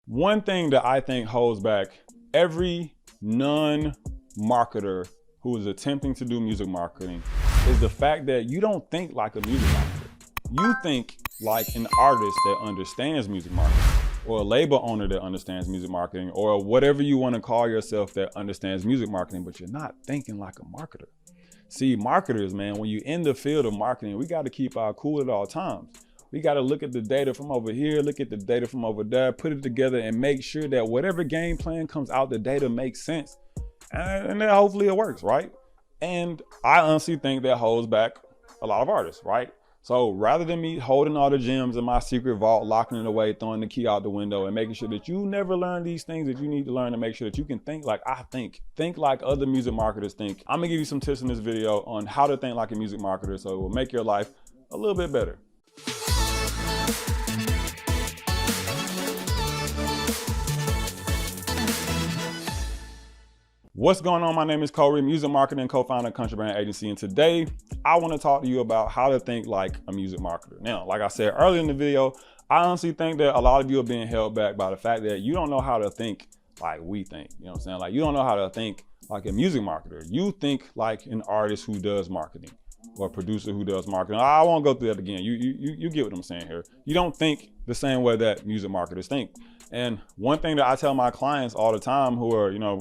One thing that I think holds back every non-marketer who is attempting to do music marketing is the fact that you don't think like a music marketer. You think like an artist that understands music marketing, or a label owner that understands music marketing, or whatever you want to call yourself that understands music marketing, but you're not thinking like a marketer. See, marketers, man, when you're in the field of marketing, we got to keep our cool at all times. We got to look at the data from over here, look at the data from over there, put it together and make sure that whatever game plan comes out, the data makes sense. And then hopefully it works, right? And I honestly think that holds back a lot of artists, right? So rather than me holding all the gems in my secret vault, locking it away, throwing the key out the window and making sure that you never learn these things that you need to learn to make sure that you can think like I think like other music marketers think. I'm gonna give you some tips in this video on how to think like a music marketer so it will make your life a little bit better. What's going on? My name is Kohrey, music marketer and co-founder of Country Brand Agency, and today I want to talk to you about how to think like a music marketer. Now, like I said earlier in the video, I honestly think that a lot of you are being held back by the fact that you don't know how to think like we think. You know what I'm saying? Like, you don't know how to think like a music marketer. You think like an artist who does marketing or a producer who does marketing. I won't go through that again. You get what I'm saying here. You don't think the same way that music marketers think. And one thing that I tell my clients all the time who are,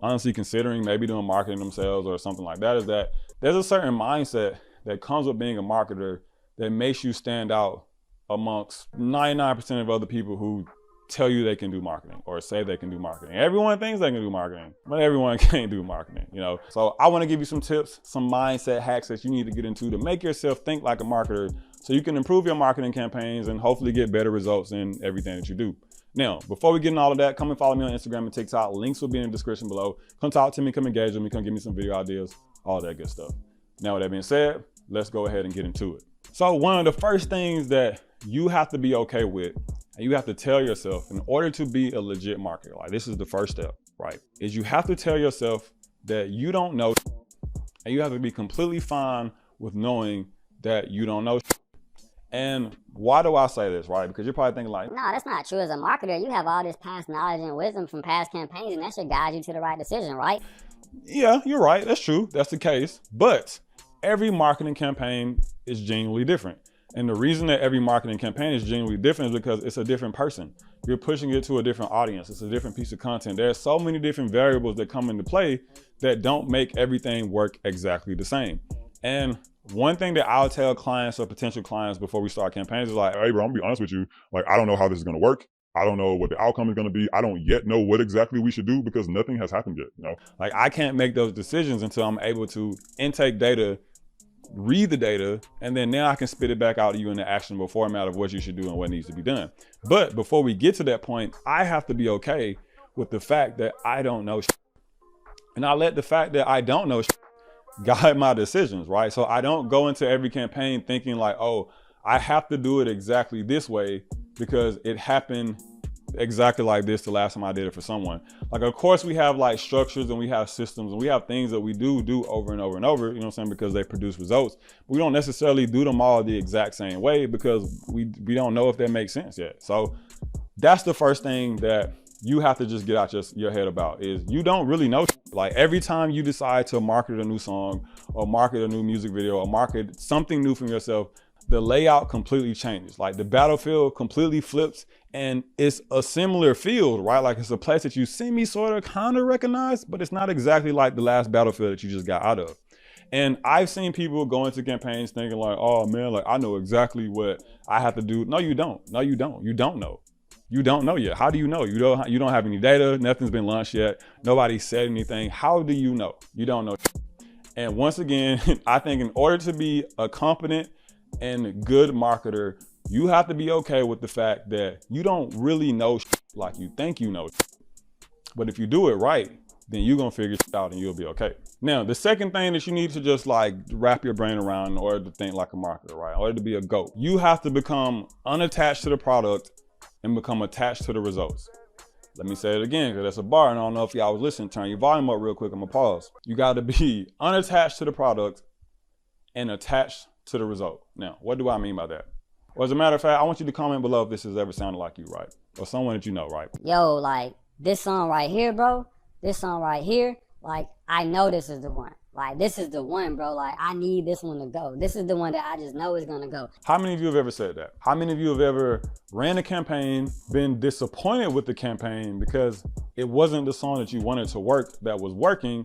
honestly considering maybe doing marketing themselves or something like that, is that there's a certain mindset that comes with being a marketer that makes you stand out amongst 99% of other people who tell you they can do marketing or say they can do marketing. Everyone thinks they can do marketing, but everyone can't do marketing, So I want to give you some tips, some mindset hacks that you need to get into to make yourself think like a marketer so you can improve your marketing campaigns and hopefully get better results in everything that you do. Now, before we get into all of that, come and follow me on Instagram and TikTok. Links will be in the description below. Come talk to me, come engage with me, come give me some video ideas, all that good stuff. Now, with that being said, let's go ahead and get into it. So one of the first things that you have to be okay with, and you have to tell yourself in order to be a legit marketer, like this is the first step, right? Is you have to tell yourself that you don't know, and you have to be completely fine with knowing that you don't know. And why do I say this, right? Because you're probably thinking like, no, that's not true. As a marketer, you have all this past knowledge and wisdom from past campaigns, and that should guide you to the right decision, right? Yeah, you're right. That's true. That's the case. But every marketing campaign is genuinely different. And the reason that every marketing campaign is genuinely different is because it's a different person. You're pushing it to a different audience. It's a different piece of content. There's so many different variables that come into play that don't make everything work exactly the same. And one thing that I'll tell clients or potential clients before we start campaigns is like, hey bro, I'm gonna be honest with you. Like, I don't know how this is gonna work. I don't know what the outcome is gonna be. I don't yet know what exactly we should do because nothing has happened yet, Like, I can't make those decisions until I'm able to intake data, read the data, and then now I can spit it back out to you in the actionable format of what you should do and what needs to be done. But before we get to that point, I have to be okay with the fact that I don't know shit. And I let the fact that I don't know shit guide my decisions, right? So I don't go into every campaign thinking like, oh, I have to do it exactly this way because it happened exactly like this the last time I did it for someone. Like, of course we have like structures and we have systems and we have things that we do over and over and over, because they produce results. But we don't necessarily do them all the exact same way because we don't know if that makes sense yet. So that's the first thing that you have to just get out your head about, is you don't really know. Like, every time you decide to market a new song or market a new music video or market something new from yourself, the layout completely changes. Like, the battlefield completely flips, and it's a similar field, right? Like, it's a place that you sort of kind of recognize, but it's not exactly like the last battlefield that you just got out of. And I've seen people go into campaigns thinking like, oh man, like I know exactly what I have to do. No, you don't. No, you don't. You don't know. You don't know yet. How do you know? You don't have any data. Nothing's been launched yet. Nobody said anything. How do you know? You don't know. And once again, I think in order to be a competent and good marketer, you have to be okay with the fact that you don't really know like you think you know. But if you do it right, then you're gonna figure it out and you'll be okay. Now, the second thing that you need to just like wrap your brain around in order to think like a marketer, right? In order to be a GOAT, you have to become unattached to the product and become attached to the results. Let me say it again, because that's a bar, and I don't know if y'all was listening. Turn your volume up real quick, I'm gonna pause. You gotta be unattached to the product and attached to the result. Now, what do I mean by that? Or as a matter of fact, I want you to comment below if this has ever sounded like you, right? Or someone that you know, right? Yo, like, this song right here, bro, this song right here, like, I know this is the one. Like, this is the one, bro. Like, I need this one to go. This is the one that I just know is gonna go. How many of you have ever said that? How many of you have ever ran a campaign, been disappointed with the campaign because it wasn't the song that you wanted to work that was working,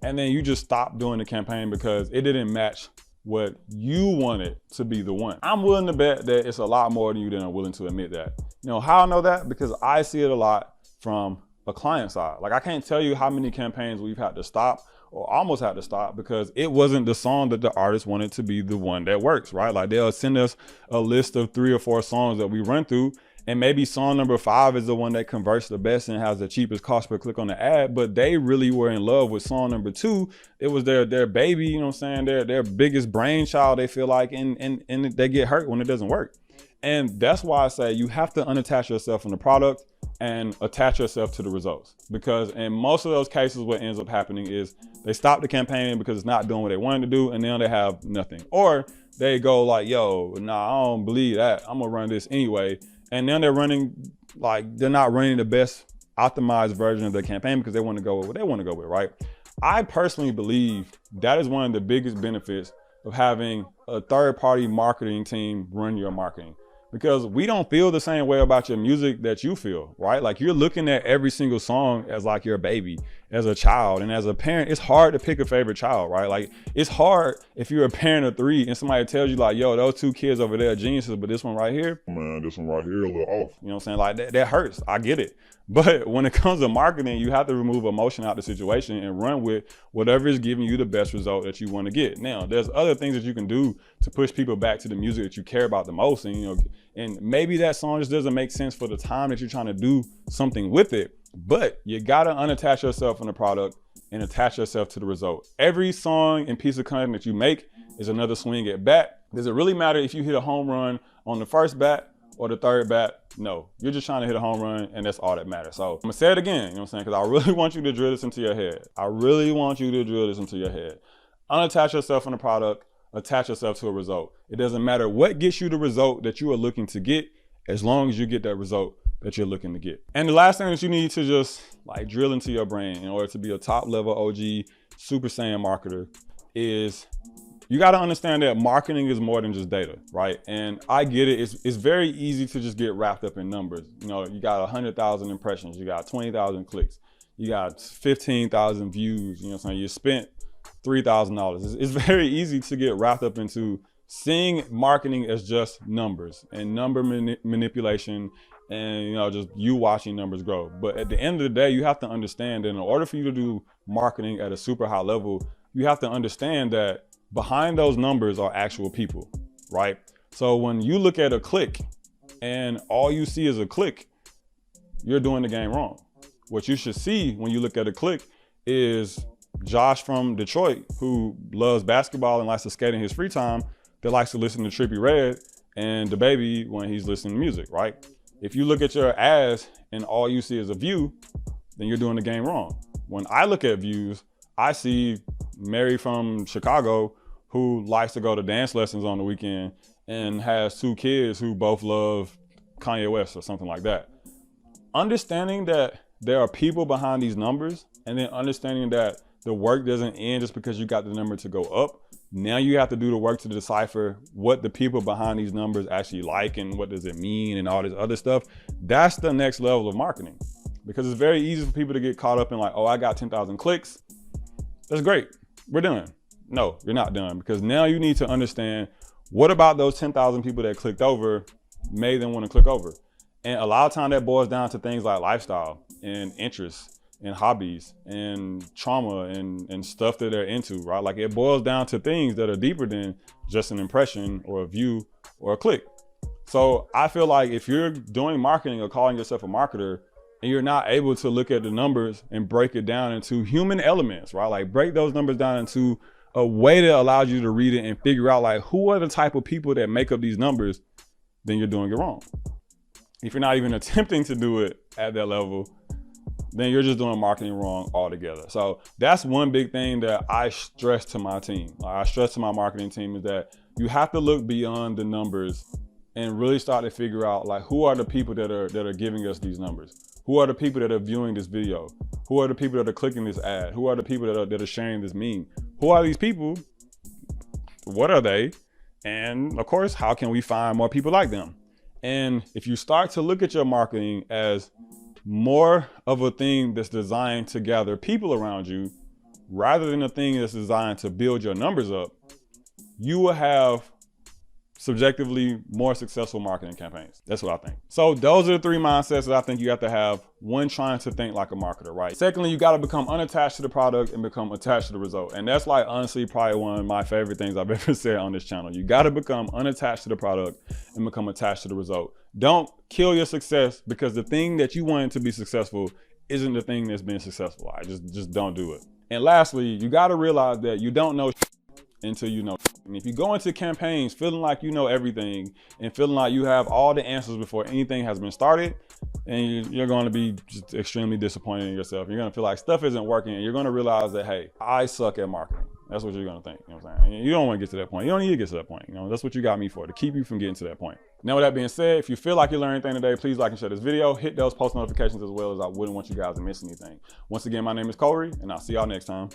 and then you just stopped doing the campaign because it didn't match what you wanted to be the one? I'm willing to bet that it's a lot more than you than are willing to admit that. You know how I know that? Because I see it a lot from a client side. Like, I can't tell you how many campaigns we've had to stop or almost had to stop because it wasn't the song that the artist wanted to be the one that works, right? Like, they'll send us a list of 3 or 4 songs that we run through, and maybe song number 5 is the one that converts the best and has the cheapest cost per click on the ad, but they really were in love with song number 2. It was their baby, you know what I'm saying? Their biggest brainchild, they feel like, and they get hurt when it doesn't work. And that's why I say you have to unattach yourself from the product and attach yourself to the results. Because in most of those cases, what ends up happening is they stop the campaign because it's not doing what they wanted to do, and now they have nothing. Or they go like, yo, nah, I don't believe that. I'm gonna run this anyway. And then they're not running the best optimized version of their campaign because they want to go with what they want to go with, right? I personally believe that is one of the biggest benefits of having a third-party marketing team run your marketing. Because we don't feel the same way about your music that you feel, right? Like, you're looking at every single song as like your baby, as a child. And as a parent, it's hard to pick a favorite child, right? Like, it's hard if you're a parent of 3 and somebody tells you like, yo, those 2 kids over there are geniuses, but this one right here, man, this one right here a little off. You know what I'm saying? Like, that hurts. I get it. But when it comes to marketing, you have to remove emotion out of the situation and run with whatever is giving you the best result that you want to get. Now, there's other things that you can do to push people back to the music that you care about the most. And, you know, and maybe that song just doesn't make sense for the time that you're trying to do something with it. But you got to unattach yourself from the product and attach yourself to the result. Every song and piece of content that you make is another swing at bat. Does it really matter if you hit a home run on the first bat or the third bat? No, you're just trying to hit a home run, and that's all that matters. So I'm gonna say it again, you know what I'm saying? Because I really want you to drill this into your head. I really want you to drill this into your head. Unattach yourself from the product, attach yourself to a result. It doesn't matter what gets you the result that you are looking to get, as long as you get that result that you're looking to get. And the last thing that you need to just like drill into your brain in order to be a top level OG Super Saiyan marketer is you got to understand that marketing is more than just data, right? And I get it. It's very easy to just get wrapped up in numbers. You know, you got 100,000 impressions, you got 20,000 clicks, you got 15,000 views, you know what I'm saying? You spent $3,000. It's very easy to get wrapped up into seeing marketing as just numbers and number manipulation and, you know, just you watching numbers grow. But at the end of the day, you have to understand that in order for you to do marketing at a super high level, you have to understand that behind those numbers are actual people, right? So when you look at a click and all you see is a click, you're doing the game wrong. What you should see when you look at a click is Josh from Detroit, who loves basketball and likes to skate in his free time, that likes to listen to Trippie Redd, and the baby when he's listening to music, right? If you look at your ads and all you see is a view, then you're doing the game wrong. When I look at views, I see Mary from Chicago who likes to go to dance lessons on the weekend and has 2 kids who both love Kanye West or something like that. Understanding that there are people behind these numbers, and then understanding that the work doesn't end just because you got the number to go up. Now you have to do the work to decipher what the people behind these numbers actually like and what does it mean and all this other stuff. That's the next level of marketing, because it's very easy for people to get caught up in like, oh, I got 10,000 clicks. That's great. We're done. No, you're not done, because now you need to understand what about those 10,000 people that clicked over made them want to click over. And a lot of time that boils down to things like lifestyle and interests and hobbies and trauma and stuff that they're into, right? Like, it boils down to things that are deeper than just an impression or a view or a click. So I feel like if you're doing marketing or calling yourself a marketer and you're not able to look at the numbers and break it down into human elements, right? Like, break those numbers down into a way that allows you to read it and figure out like who are the type of people that make up these numbers, then you're doing it wrong. If you're not even attempting to do it at that level, then you're just doing marketing wrong altogether. So that's one big thing that I stress to my team. I stress to my marketing team is that you have to look beyond the numbers and really start to figure out like who are the people that are giving us these numbers? Who are the people that are viewing this video? Who are the people that are clicking this ad? Who are the people that are sharing this meme? Who are these people? What are they? And of course, how can we find more people like them? And if you start to look at your marketing as more of a thing that's designed to gather people around you, rather than a thing that's designed to build your numbers up, you will have subjectively more successful marketing campaigns. That's what I think. So those are the 3 mindsets that I think you have to have when trying to think like a marketer, right? Secondly, you got to become unattached to the product and become attached to the result. And that's like honestly probably one of my favorite things I've ever said on this channel. You got to become unattached to the product and become attached to the result. Don't kill your success because the thing that you wanted to be successful isn't the thing that's been successful. I just don't do it. And lastly, you got to realize that you don't know until you know. And if you go into campaigns feeling like you know everything and feeling like you have all the answers before anything has been started, and you're going to be just extremely disappointed in yourself. You're going to feel like stuff isn't working, and you're going to realize that, hey, I suck at marketing. That's what you're going to think. You know what I'm saying? You don't want to get to that point. You don't need to get to that point. You know, that's what you got me for, to keep you from getting to that point. Now, with that being said, if you feel like you learned anything today, please like and share this video. Hit those post notifications as well, as I wouldn't want you guys to miss anything. Once again, my name is Kohrey, and I'll see y'all next time.